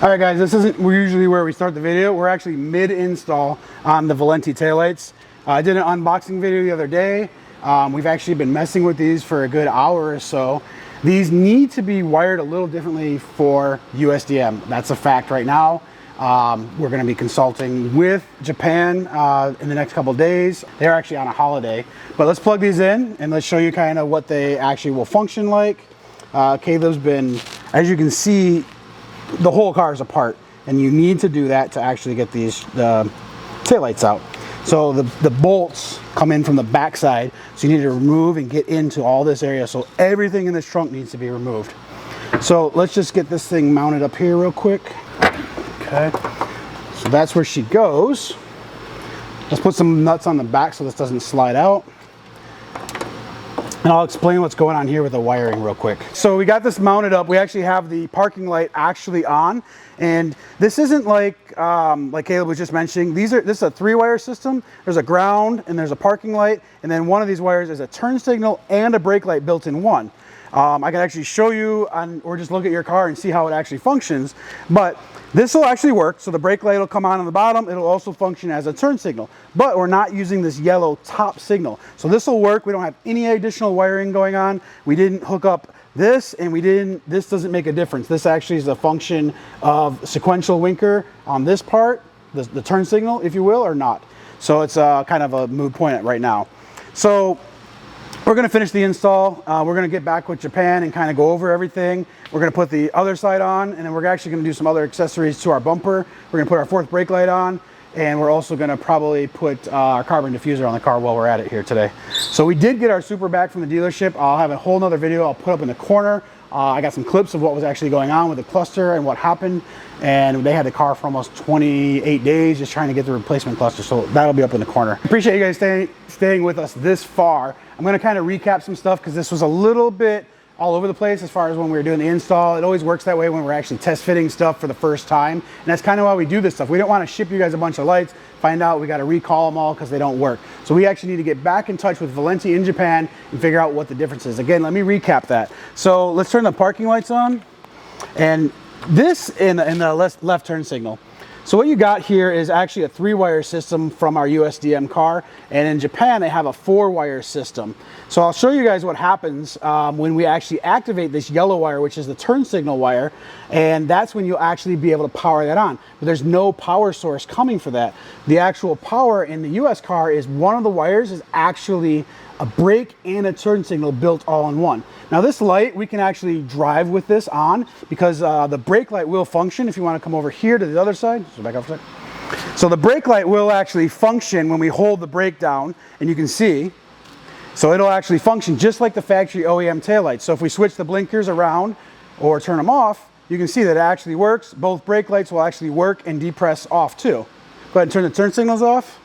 All right guys, this isn't usually where we start the video. We're actually mid-install on the Valenti taillights. I did an unboxing video the other day. We've actually been messing with these for a good hour or so. These need to be wired a little differently for USDM. That's a fact right now. We're going to be consulting with Japan in the next couple of days. They're actually on a holiday. But let's plug these in and let's show you kind of what they actually will function like. Caleb's been, as you can see, the whole car is apart, and you need to do that to actually get the taillights out. So the bolts come in from the back side, so you need to remove and get into all this area. So everything in this trunk needs to be removed. So let's just get this thing mounted up here real quick. Okay, so that's where she goes. Let's put some nuts on the back so this doesn't slide out. And I'll explain what's going on here with the wiring real quick. So we got this mounted up. We actually have the parking light actually on. And this isn't like Caleb was just mentioning. This is a 3-wire system. There's a ground and there's a parking light. And then one of these wires is a turn signal and a brake light built in one. I can actually show you or just look at your car and see how it actually functions. But this will actually work. So the brake light will come on the bottom. It'll also function as a turn signal, but we're not using this yellow top signal. So this will work. We don't have any additional wiring going on. We didn't hook up this, and this doesn't make a difference. This actually is a function of sequential winker on this part, the turn signal, if you will, or not. So it's kind of a moot point right now. So we're going to finish the install. We're going to get back with Japan and kind of go over everything. We're going to put the other side on, and then we're actually going to do some other accessories to our bumper. We're going to put our 4th brake light on, and we're also going to probably put our carbon diffuser on the car while we're at it here today. So we did get our Supra back from the dealership. I'll have a whole nother video I'll put up in the corner. I got some clips of what was actually going on with the cluster and what happened. And they had the car for almost 28 days just trying to get the replacement cluster. So that'll be up in the corner. Appreciate you guys staying with us this far. I'm going to kind of recap some stuff because this was a little bit all over the place as far as when we were doing the install. It always works that way when we're actually test fitting stuff for the first time. And that's kind of why we do this stuff. We don't want to ship you guys a bunch of lights, find out we got to recall them all because they don't work. So we actually need to get back in touch with Valenti in Japan and figure out what the difference is. Again, let me recap that. So let's turn the parking lights on. And this in the left turn signal. So what you got here is actually a 3-wire system from our USDM car, and in Japan they have a 4-wire system. So I'll show you guys what happens when we actually activate this yellow wire, which is the turn signal wire, and that's when you'll actually be able to power that on. But there's no power source coming for that. The actual power in the US car is one of the wires is actually a brake and a turn signal built all in one. Now this light, we can actually drive with this on because the brake light will function. If you want to come over here to the other side, so back up for a second. So the brake light will actually function when we hold the brake down, and you can see, so it'll actually function just like the factory OEM taillights. So if we switch the blinkers around or turn them off, you can see that it actually works. Both brake lights will actually work and depress off too. Go ahead and turn the turn signals off.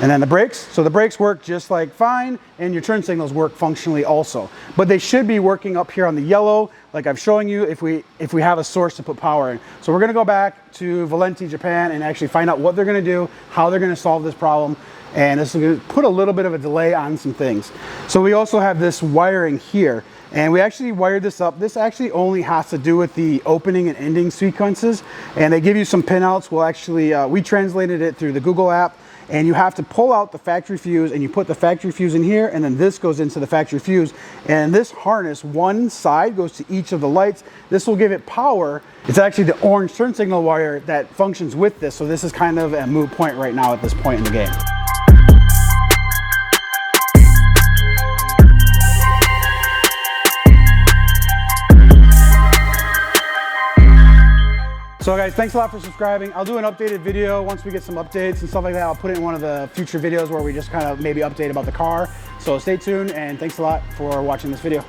And then the brakes, so the brakes work just like fine, and your turn signals work functionally also. But they should be working up here on the yellow, like I'm showing you, if we have a source to put power in. So we're gonna go back to Valenti, Japan, and actually find out what they're gonna do, how they're gonna solve this problem, and this is gonna put a little bit of a delay on some things. So we also have this wiring here, and we actually wired this up. This actually only has to do with the opening and ending sequences, and they give you some pinouts. We'll actually, we translated it through the Google app, and you have to pull out the factory fuse, and you put the factory fuse in here, and then this goes into the factory fuse, and this harness, one side goes to each of the lights. This will give it power. It's actually the orange turn signal wire that functions with this, so this is kind of a moot point right now at this point in the game. So guys, thanks a lot for subscribing. I'll do an updated video once we get some updates and stuff like that. I'll put it in one of the future videos where we just kind of maybe update about the car. So stay tuned, and thanks a lot for watching this video.